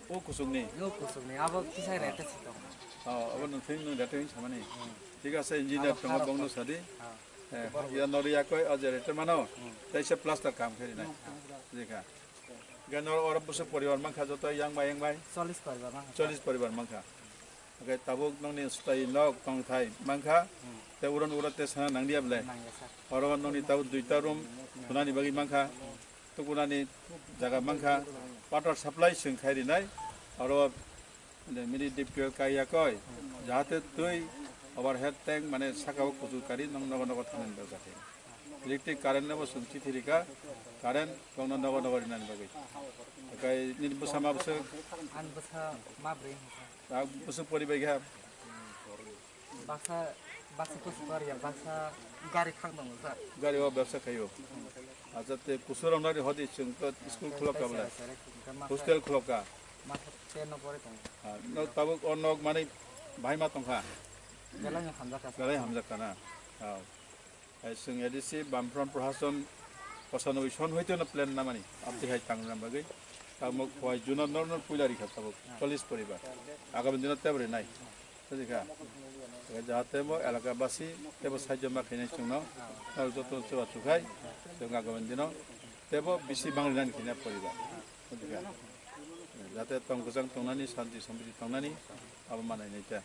O kusungni. No kusungni. Abo kisah rete sih dong. Abo nonton rete ini sama nih. Jika saya engineer tengah bangun tadi, ya nori aku aja rete mana? Tapi saya plaster kam kiri nih. Jika. Ganor orang busuk poribar mangka joto yang mai. 40 poribar mangka. 40 poribar mangka. Oke, tabuk nongni stay nok tong thai mangka. Te uran te sana nang dia bela. Orang nongni tahu 2 room, tunani bagi mangka. Tukunani jaga mangka. Water supply sing kiri nih. Orang mini deep well kaya koi. Jahate tuh overhead tank mana sakau kudu kari nong nogo tanen berkati. Electric current na bos sunci thirika current nong nogo dinan bagi. Kai ni bersama besok. An besar mabri. Aku besok pori bagi ham. Basa kusur ya basa gari kang dong besar. Gari wa bersa kayo. Aja te kusur orang dari hodi cung to school khulok ka bela. Hostel khulok ka. Masa teno pori tong. No tabuk onok mani bahai ma tongkha. Jalan yang hamzah ka. Galai hamzah kana. Sing edisi Bamfron Prahason Pasanowishon hoito na plan namani. Apti hai tang nam bagai. Tamok khoi juna normal puilari kha tabuk 40 poribar. Agam dinat tebre nai. Sedika. Jahate mo elakabasi tebo sajama khinai chungno. Ar joto chuwa chukai. Jonga agam dino tebo bisi banglan khina poribar. Sedika. Jahate tong kusang tongnani santi samriti tongnani abamanai naita.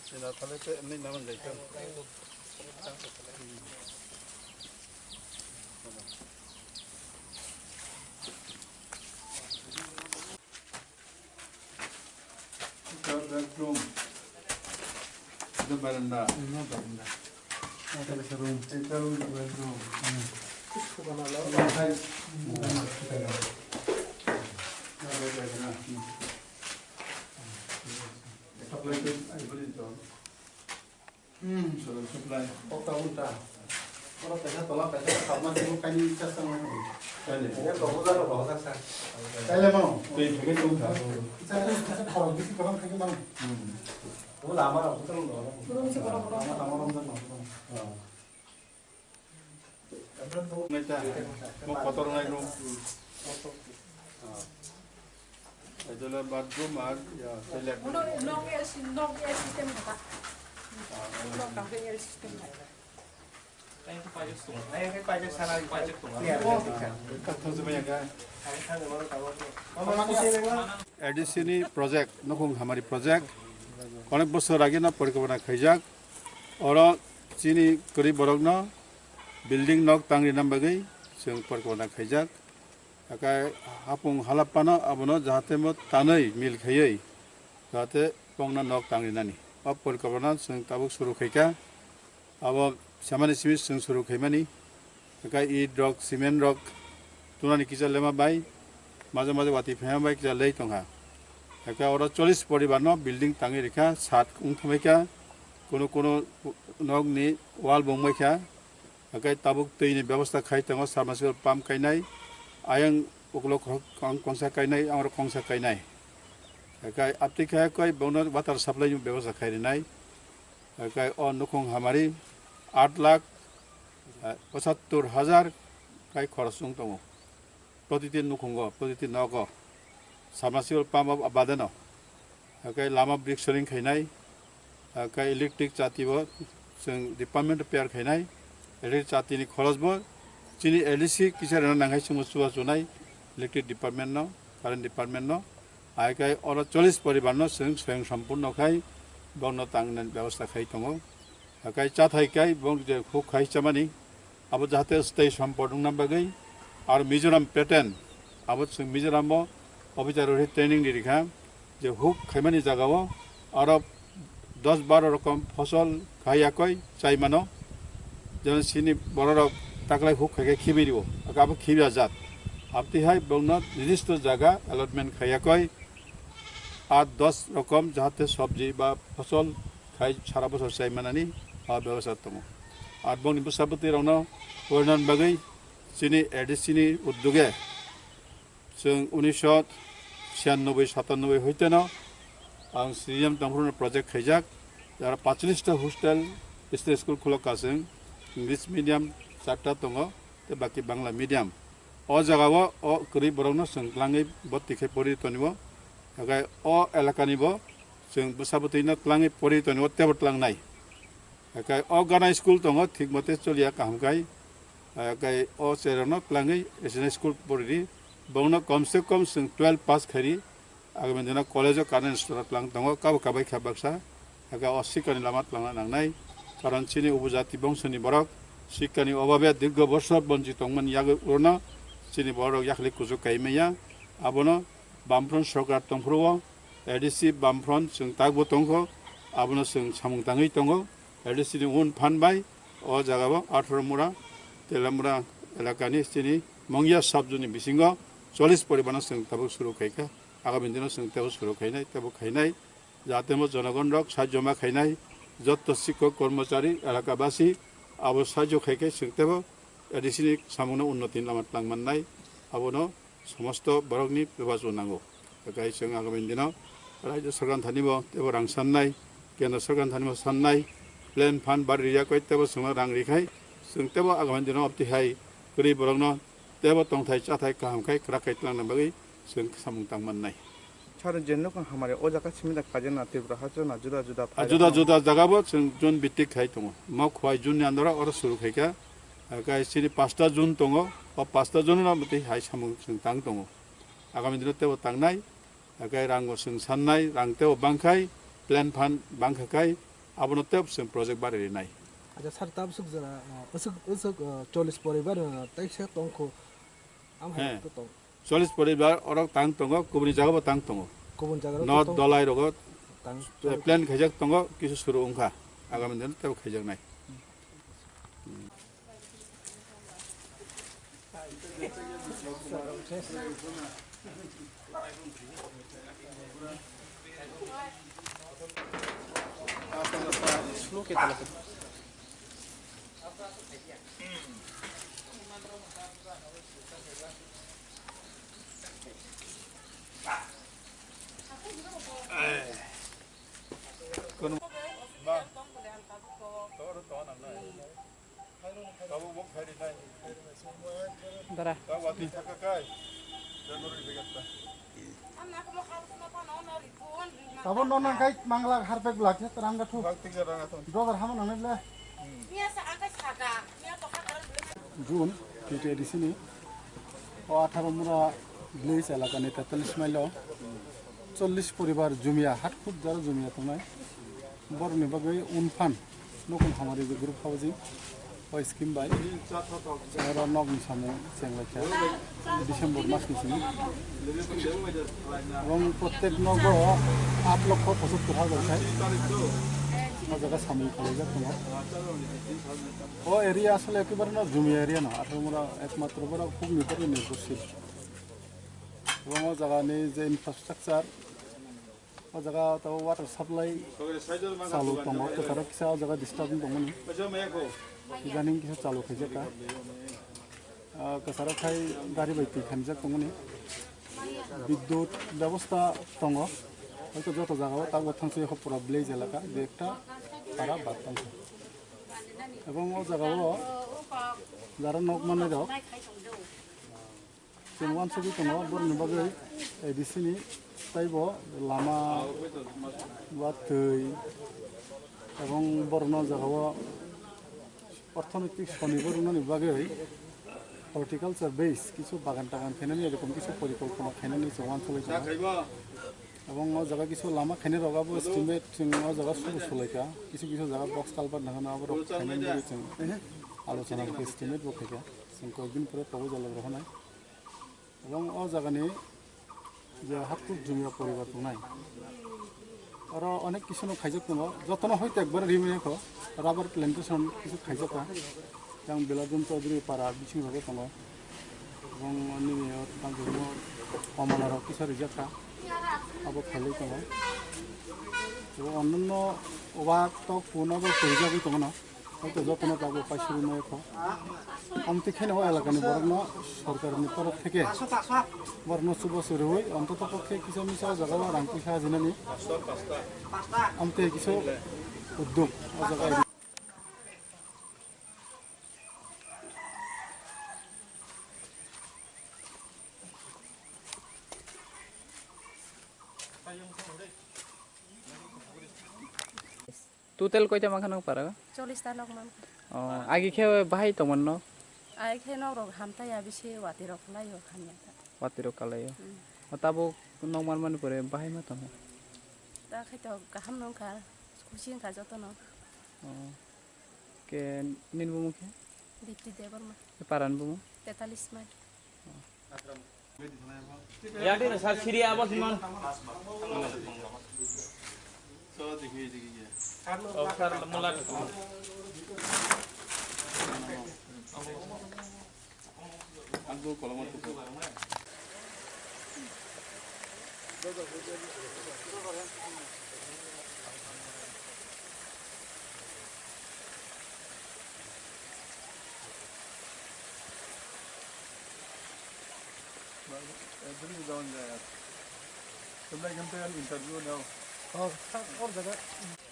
Sila pala ito, ini naman dito. Ito bedroom. Ito baranda. No baranda. Ito sa room. Ito bedroom. Ito ka na lang. Supply ko ay bali ito. So supply. Otak unta. Kalau pesa tolak pesa sama sih bukan ini cas sama ini. Kali. Ini kalau udah lo bawa sah. Kali mau. Tuh ini tuh kan. Saya kalau gitu kalau kayak gimana? Oh lama lah, betul loh. Lama orang tuh. Ngaca. Mau kotor lagi dong. Itulah bathroom ya toilet. No sistem apa? No company sistem. Kayak pajak sana pajak tuh. Katong sebanyak kan. ADC नि project नखुंग हमारी project अनेक बছর आगे ना परिकल्पना खैजाक और चीनी गरीब बरक न बिल्डिंग नक तांगि नाम बागै जों परिकल्पना खैजाक आकाय हापुं हालापानो आबनो जाहाते म तानै मिल खैयै जाहाते पंगना नक तांगि नानि अब परिकल्पना जों ताबुक सुरु खैका अब सामान्य सिमिस जों सुरु खैमानि आकाय ईट रक सिमेन्ट रक तुनानि किजा लेमा बाय माजे माजे वाती फेमा बाय किजा लै तंगा आकाय और 40 परिवार न बिल्डिंग तांगि रेखा 7 उंथमायका कोनो नक नि वाल बंगमायका आकाय ताबुक दैनि व्यवस्था खाय तंग सामाजिक पाम्प कायनाय आयं उकलो कंसा कायनाय आंर कंसा कायनाय आकाय आपतिखा कय बौन वाटर सप्लाई व्यवस्था खायनाय आकाय अ नखुं हमारी 8,75,000 काय खरच दङ प्रतिदिन नखुंगो प्रतिदिन नगो सामाजिक पाम्प आबादन आकाय लामा ब्रिक सलिं खायनाय आकाय इलेक्ट्रिक जातिबो जों डिपार्टमेन्ट पेयार खायनाय इलेक्ट्रिक जातिनि खरचबो चिनि एलसी किसारना नांगाय सुमुसुवा जुनाय ইলেকট্রিক ডিপার্টমেন্ট ন কারেন্ট ডিপার্টমেন্ট ন আইকাই অর 40 পরিবার ন স্বয়ং সম্পূর্ণ খাই বংন তাংনান ব্যবস্থা খাই দङ আকাই চাথাইকাই বং যে হুক খাই চামানি আবো যাতে স্থায়ী সম্পদ নামবাগৈ আর মিজোরাম প্যাটার্ন আবো মিজোরাম অফিসার ট্রেনিং দিরিখা যে হুক খাইমানি জায়গাও আর 10-12 রকম ফসল খাইয়াকই চাই মানো যেমন সিনি বড় তাকলাই হুক খাইকে খিবি দিব আবো খিবিয়া জাত আপতিহাই বংন নির্দিষ্ট জায়গা অ্যালটমেন্ট খাইয়াকই 8-10 রকম যাতে সবজি বা ফসল খাই সারা বছর চাই মানানি ব্যবস্থা দङ আর বংনি বসাবতি রং বর্ণন বাগৈ চিনি এডিসিনি উদ্যোগে जों 1996-97 হইতে ন आं CM तंफ्रुन प्रोजेक्ट खाइजाक যারা 45টা হোস্টেল স্টেট স্কুল খুলকাসং इंग्लिश मीडियम 4টা दङ ते बाकी बांग्ला मीडियम अ जागाव अ गरीब बरंनो संक्लाङै बत्तिखै परितनिब आगाय अ एलाकानिब जों बसाबतिनो क्लाङै परितनिब तेबतलांनाय आगाय अ गाना स्कुल दङ ठीक मते चलिया कामगाय आगाय अ सेरनो क्लाङै एसएन स्कुल परि बंनो कम से कम 12 पास खरी आगामी दिनाव कलेज कारेन्ट स्टुडेन्ट लां दङ काबाय खाबाक्सा आगा असिकानि लामा लांना नांनाय कारण चिनि उपजाति बंशनि बरक शिक्षानि अभाबे दीर्घ वर्ष बन्जित दंमोन यागो उरनो चिनि बरक याखलि कुजु काइमेया आबनो बामफ्रन सरकार तंफ्रुओ एडिसि बामफ्रन जों तागबो दंखो आबनो जों सामुं दाङै दङ एडिसिनि उन फानबाय अ जागाबो 18 मुरा तेलामुरा एलाकानि चिनि मंगिया साबजुनि बिसिंग 40 परिबारनो जों ताबो सुरु खाइका आगामी दिनाव जों ताबो सुरु खाइनाय ताबो खाइनाय जाहाथे मो जनगण रक साहाय्यमा खाइनाय जत शिक्षक कर्मचारी एलाकाबासी आबो साहाय्य खाइके जों ताबो एडिसिनि सामुंनो उन्नति लामा लांमाननाय आबोनो समस्त बरकनि बेबाजो नांगौ गाय जों आगामी दिनाव राज्य सरकार थानिबो ताबो रां साननाय केन्द्र सरकार थानिबो साननाय प्लेन फान्ड बारिया कय ताबो जों रां रिखाय जों ताबो आगामी दिनाव अपतिहाय गरीब बरकनो ताबो तंथाय चाथाय कामखाय क्राखाय लांना बागै जों सामुं तांमाननाय सारे जेन्नो को हमारे ओ जगह सिमिदा काजना तीव्र हाजना जुदा जुदा जुदा जुदा जगाबो जों जुन बिटिक खाइ दङ मा खवाय जुननि आन्दारा अर सुरु खाइका गाय सिरि 5टा जुन दङ अ 5टा जुन मते हाय सामुं जों तां दङ आगामी दिनाव तेबो तांनाय गाय रांगो जों साननाय रां तेबो बांखाय प्लेन फान्ड बांखाय आबनो तेब जों प्रोजेक्ट बारिनाय अच्छा सर तब सुख जना उसक 40 परिवार तैसे तंखो आम है तो 40 परिवार और तां दङ गुबुन जागाबो तां दङ गुबुन जागा नर्थ दलाय रग तां प्लेन खाइजाक दङ किसु सुरु ओंखा आगामी दिनाव तेबो खाइजाकनाय स्लो के तले Dara. Tabo nona kai mangla harpek blak ya terangga tu. Brother hama nona le. June kita di sini. Oh 18 mura village elaka ni 43 mailo 40 পরিবার জমিয়া হাট খুব যারা জমিয়া তোমায় বড় নিবাগৈ উনফান নকুন হামারি গ্রুপ হাউজিং ও স্কিম বাই আর নগনি সামনে চেংলাইখা ডিসেম্বর মাসनि सिम এবং প্রত্যেক নগ 8,75,000 জায়গা সামনে কলেজ তোমার ও এরিয়া আসলে একেবারে না জমি এরিয়া না 18 মুরা একমাত্র বড় খুব নির্ভরশীল এবং ও জায়গানি যে ইনফ্রাস্ট্রাকচার ও জায়গা তাও ওয়াটার সাপ্লাই চালু দङ তারা কিসা জায়গা ডিস্টার্ব দङনি ইদানিং কিসা চালু খাইজাকা কাছারা খাই গাড়ি বাইতে খাইজাক দङনি বিদ্যুৎ ব্যবস্থা দङ হয়তো যত জায়গাও তাও থাংসে হপরা ভিলেজ এলাকা যে একটা তারা বাদ দङ এবং ও জায়গাও যারা নক মানে যাও जों वानसुबि दङ बरनि बागै एडिसिनि ताइबो लामा बा दै এবং বরন জায়গাও অর্থনৈতিক স্বনির্ভর বাগै হর্টিকালচার বেস কিছু বাগান টাগান খেনে এরকম কিছু পরিকল্পনা খেনে নিয়েছে অঞ্চলে এবং ও জায়গা কিছু লামা খেনে রগাবো এস্টিমেট ও জায়গা শুরু সলাইকা কিছু কিছু জায়গা বক্স কালবার না আবার খেনে নিয়ে আলোচনা এস্টিমেট বকেকা जों কয়েকদিন পরে প্রপোজাল গ্রহণায় এবং ও জায়গানি যে হাতকুট জমিয়া পরিবার নাই আর অনেক কিছু খাইজক দङ যতন হয়তো একবার রিমেনেখো রাবার প্ল্যান্টেশন কিছু খাইজকা yang Beladun Chaudhary para biching rogo dङ এবং অন্য মেয়র তাঙ্গুমো অমলার কিছু রিজাকা আবো খাইলাই দङ এবং অন্যান্য ওয়াক তো পুনাবো পরিজাবি দङ না হয়তো যতন পাবো পাইছিরি নয়খো আমতিখানে হয় এলাকানি বরং সরকারের তরফ থেকে বরং সুবছর হই অন্তত পক্ষে কিছু মিশা জায়গা রাং পয়সা জিনানি আমতে কিছু উদ্যোগ ও জায়গায় टोटल कयटा माखानो पारा 40टा लोक मान आगे खे बाहाय तमन न आइ खे नरक हामताया बिसे वाति रक लायो खानिया वातिरो कालायो ताबो नंगमान मान परे बाहाय मा तम दा खैत गाहाम नंखा खुसि खा जतन के निनबु मुखे दिप्ति देबर मा पारान बुमु 43 मा यादे सर सिरिया आवाज मान so देखिए देखिए सर मुला algo kolomar Jadi jangan ya. Sebenarnya kan interview now. और जगह